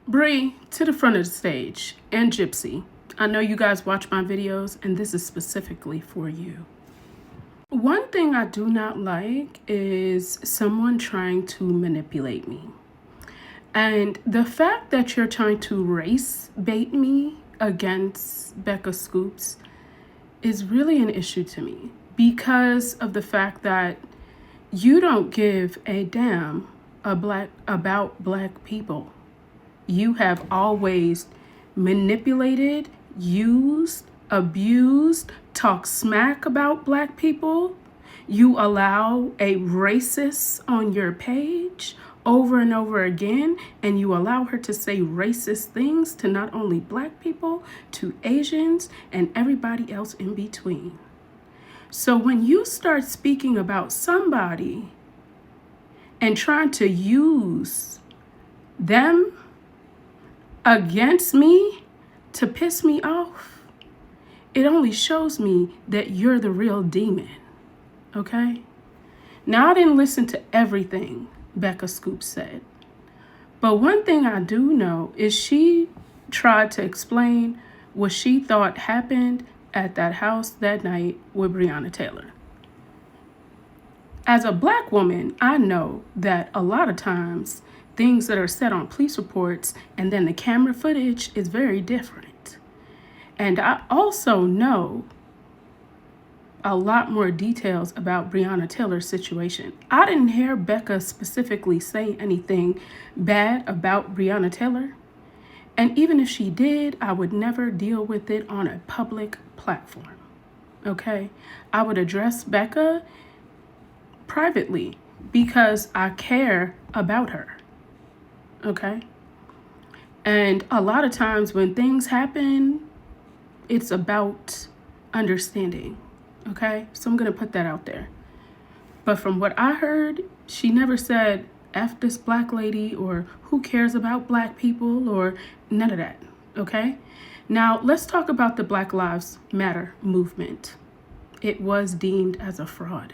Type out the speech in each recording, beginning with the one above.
Bree, to the front of the stage, and Gypsy. I know you guys watch my videos, and this is specifically for you. One thing I do not like is someone trying to manipulate me. And the fact that you're trying to race bait me against Becca Scoops is really an issue to me because of the fact that you don't give a damn about black people. You have always manipulated, used, abused, talked smack about black people. You allow a racist on your page over and over again, and you allow her to say racist things to not only black people, to Asians, and everybody else in between. So when you start speaking about somebody and trying to use them against me to piss me off, it only shows me that you're the real demon, okay? Now, I didn't listen to everything Becca Scoops said, but one thing I do know is she tried to explain what she thought happened at that house that night with Breonna Taylor. As a black woman, I know that a lot of times things that are said on police reports and then the camera footage is very different. And I also know a lot more details about Breonna Taylor's situation. I didn't hear Becca specifically say anything bad about Breonna Taylor. And even if she did, I would never deal with it on a public platform, okay? I would address Becca privately because I care about her. Okay. And a lot of times when things happen, it's about understanding. Okay. So I'm going to put that out there. But from what I heard, she never said, F this black lady, or who cares about black people, or none of that. Okay. Now let's talk about the Black Lives Matter movement. It was deemed as a fraud.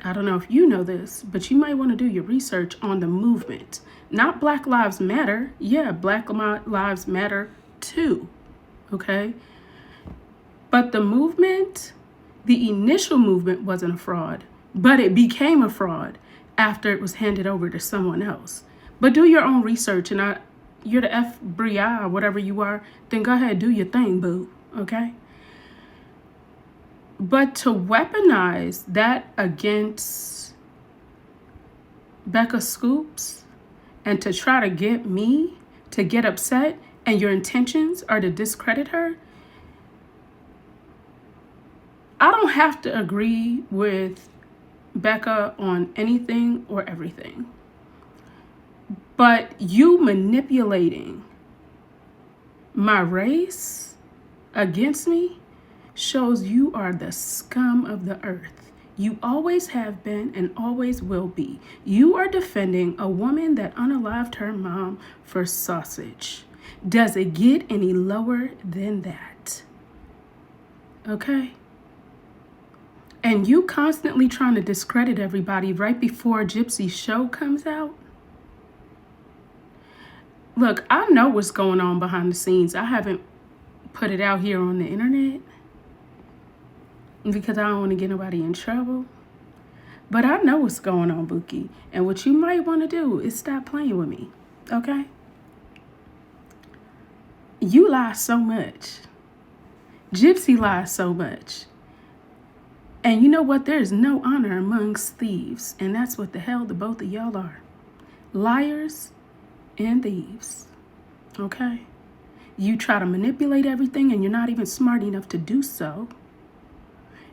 I don't know if you know this, but you might want to do your research on the movement. Not Black Lives Matter. Yeah, Black Lives Matter too. Okay? But the movement, the initial movement wasn't a fraud, but it became a fraud after it was handed over to someone else. But do your own research, and you're the FBI or whatever you are, then go ahead, do your thing, boo. Okay? But to weaponize that against Becca Scoops and to try to get me to get upset, and your intentions are to discredit her, I don't have to agree with Becca on anything or everything. But you manipulating my race against me shows you are the scum of the earth. You always have been and always will be. You are defending a woman that unalived her mom for sausage. Does it get any lower than that? Okay? And you constantly trying to discredit everybody right before Gypsy's show comes out. Look, I know what's going on behind the scenes. I haven't put it out here on the internet because I don't want to get nobody in trouble. But I know what's going on, Bookie. And what you might want to do is stop playing with me, okay? You lie so much. Gypsy lies so much. And you know what? There's no honor amongst thieves. And that's what the hell the both of y'all are. Liars and thieves, okay? You try to manipulate everything and you're not even smart enough to do so.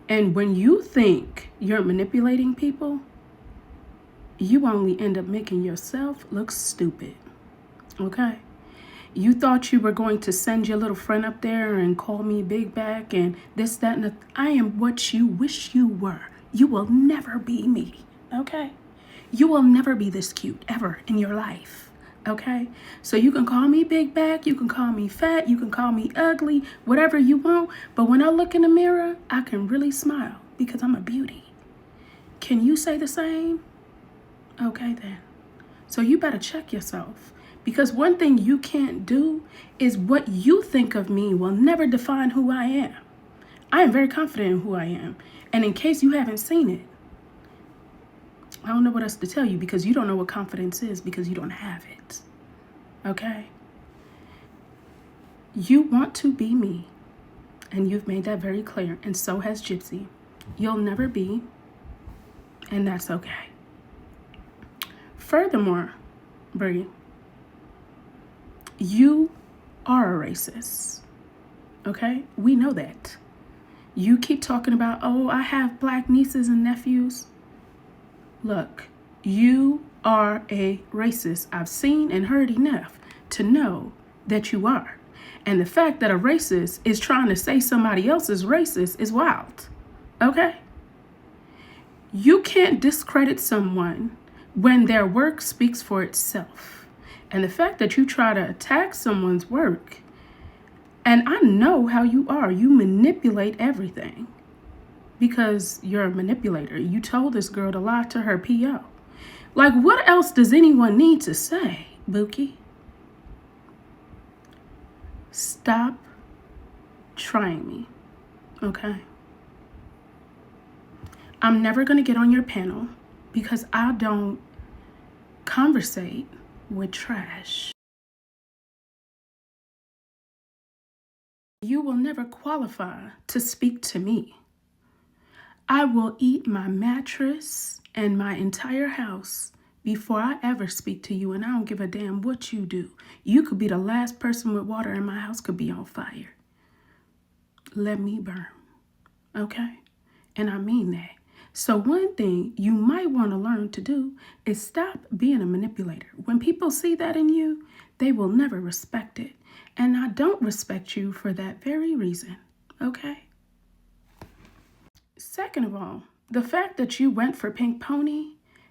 And when you think you're manipulating people, you only end up making yourself look stupid, okay? You thought you were going to send your little friend up there and call me big back and this, that, and I am what you wish you were. You will never be me, okay? You will never be this cute ever in your life, okay? So you can call me big back, you can call me fat, you can call me ugly, whatever you want. But when I look in the mirror, I can really smile because I'm a beauty. Can you say the same? Okay then. So you better check yourself Because one thing you can't do is what you think of me will never define who I am. I am very confident in who I am. And in case you haven't seen it, I don't know what else to tell you, because you don't know what confidence is because you don't have it. Okay? You want to be me. And you've made that very clear. And so has Gypsy. You'll never be. And that's okay. Furthermore, Bree, you are a racist. Okay? We know that. You keep talking about, oh, I have black nieces and nephews. Look, you are a racist. I've seen and heard enough to know that you are. And the fact that a racist is trying to say somebody else is racist is wild. Okay? You can't discredit someone when their work speaks for itself. And the fact that you try to attack someone's work, and I know how you are. You manipulate everything because you're a manipulator. You told this girl to lie to her PO. Like, what else does anyone need to say, Bookie? Stop trying me, okay? I'm never going to get on your panel because I don't conversate with trash. You will never qualify to speak to me. I will eat my mattress and my entire house before I ever speak to you, and I don't give a damn what you do. You could be the last person with water and my house could be on fire. Let me burn, okay? And I mean that. So one thing you might want to learn to do is stop being a manipulator. When people see that in you, they will never respect it. And I don't respect you for that very reason, okay? Second of all, the fact that you went for Pink Pony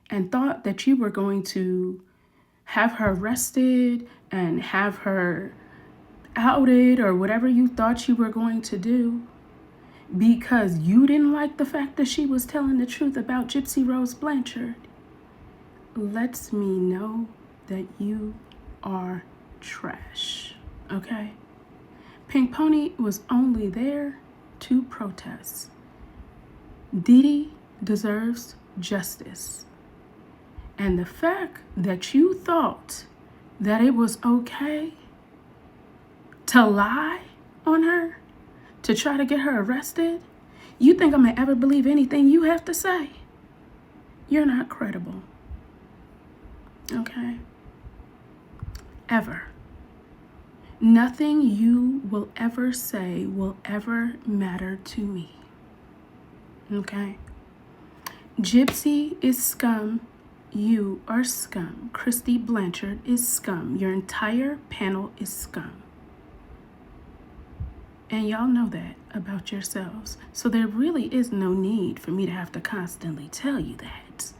and thought that you were going to have her arrested and have her outed or whatever you thought you were going to do because you didn't like the fact that she was telling the truth about Gypsy Rose Blanchard lets me know that you are trash, okay? Pink Pony was only there to protest. Diddy deserves justice. And the fact that you thought that it was okay to lie on her, to try to get her arrested, you think I'm gonna ever believe anything you have to say? You're not credible. Okay? Ever. Nothing you will ever say will ever matter to me. Okay? Gypsy is scum. You are scum. Christy Blanchard is scum. Your entire panel is scum. And y'all know that about yourselves. So there really is no need for me to have to constantly tell you that.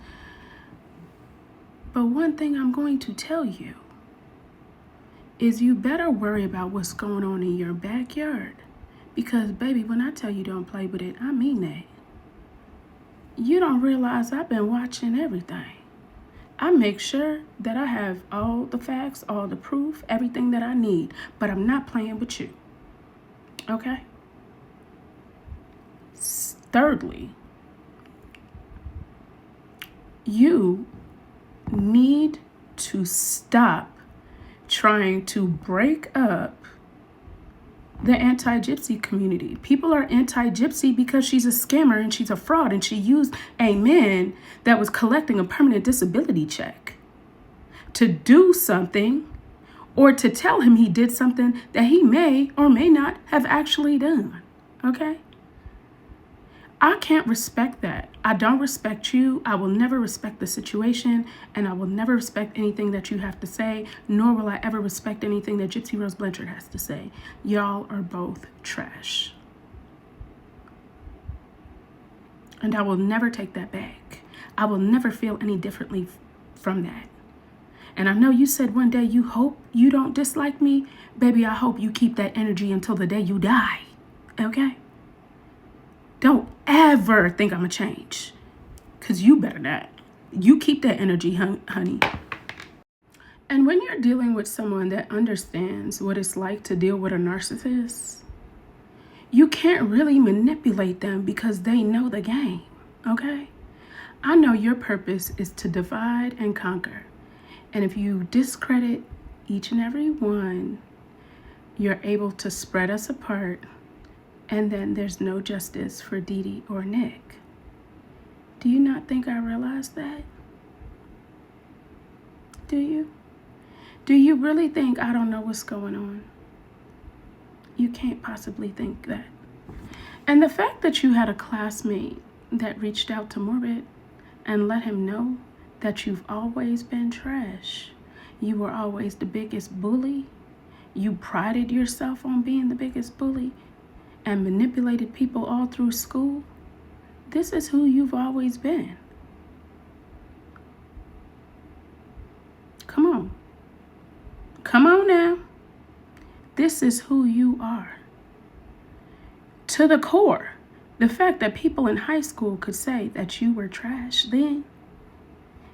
But one thing I'm going to tell you is you better worry about what's going on in your backyard. Because, baby, when I tell you don't play with it, I mean that. You don't realize I've been watching everything. I make sure that I have all the facts, all the proof, everything that I need. But I'm not playing with you. Okay? Thirdly, you need to stop trying to break up the anti-Gypsy community. People are anti-Gypsy because she's a scammer and she's a fraud and she used a man that was collecting a permanent disability check to do something or to tell him he did something that he may or may not have actually done. Okay? I can't respect that. I don't respect you. I will never respect the situation, and I will never respect anything that you have to say, nor will I ever respect anything that Gypsy Rose Blanchard has to say. Y'all are both trash. And I will never take that back. I will never feel any differently from that. And I know you said one day you hope you don't dislike me. Baby, I hope you keep that energy until the day you die. Okay? Don't ever think I'm going to change. Because you better not. You keep that energy, honey. And when you're dealing with someone that understands what it's like to deal with a narcissist, you can't really manipulate them because they know the game, okay? I know your purpose is to divide and conquer. And if you discredit each and every one, you're able to spread us apart, and then there's no justice for Dee Dee or Nick. Do you not think I realized that? Do you? Do you really think I don't know what's going on? You can't possibly think that. And the fact that you had a classmate that reached out to Morbid and let him know that you've always been trash. You were always the biggest bully. You prided yourself on being the biggest bully and manipulated people all through school. This is who you've always been. Come on. Come on now. This is who you are. To the core, the fact that people in high school could say that you were trash then,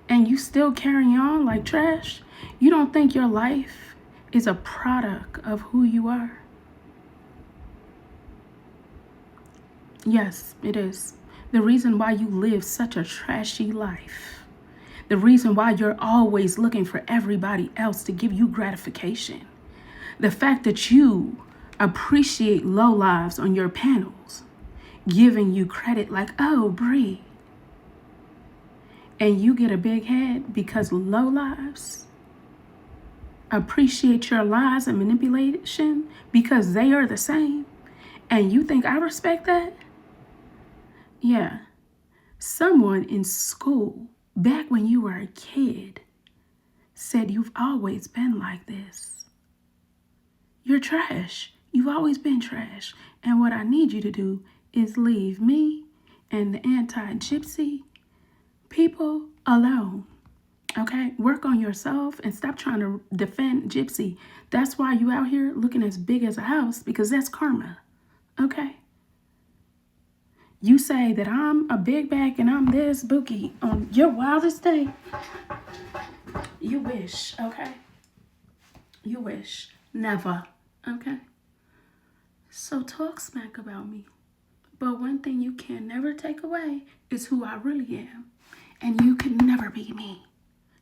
and you still carry on like trash, you don't think your life is a product of who you are? Yes, it is. The reason why you live such a trashy life. The reason why you're always looking for everybody else to give you gratification. The fact that you appreciate lowlives on your panels, giving you credit like, oh, Bree. And you get a big head because lowlives appreciate your lies and manipulation because they are the same. And you think I respect that? Yeah. Someone in school, back when you were a kid, said you've always been like this. You're trash. You've always been trash. And what I need you to do is leave me and the anti-Gypsy people alone. Okay? Work on yourself and stop trying to defend Gypsy. That's why you out here looking as big as a house, because that's karma. Okay? You say that I'm a big bag and I'm this bookie on your wildest day. You wish, okay? You wish. Never, okay? So talk smack about me. But one thing you can never take away is who I really am. And you can never be me.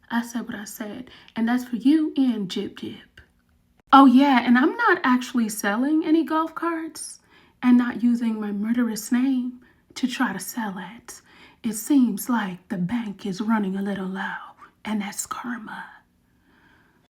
I said what I said. And that's for you and Jip Jip. Oh yeah, and I'm not actually selling any golf carts and not using my murderous name to try to sell it. It seems like the bank is running a little low, and that's karma.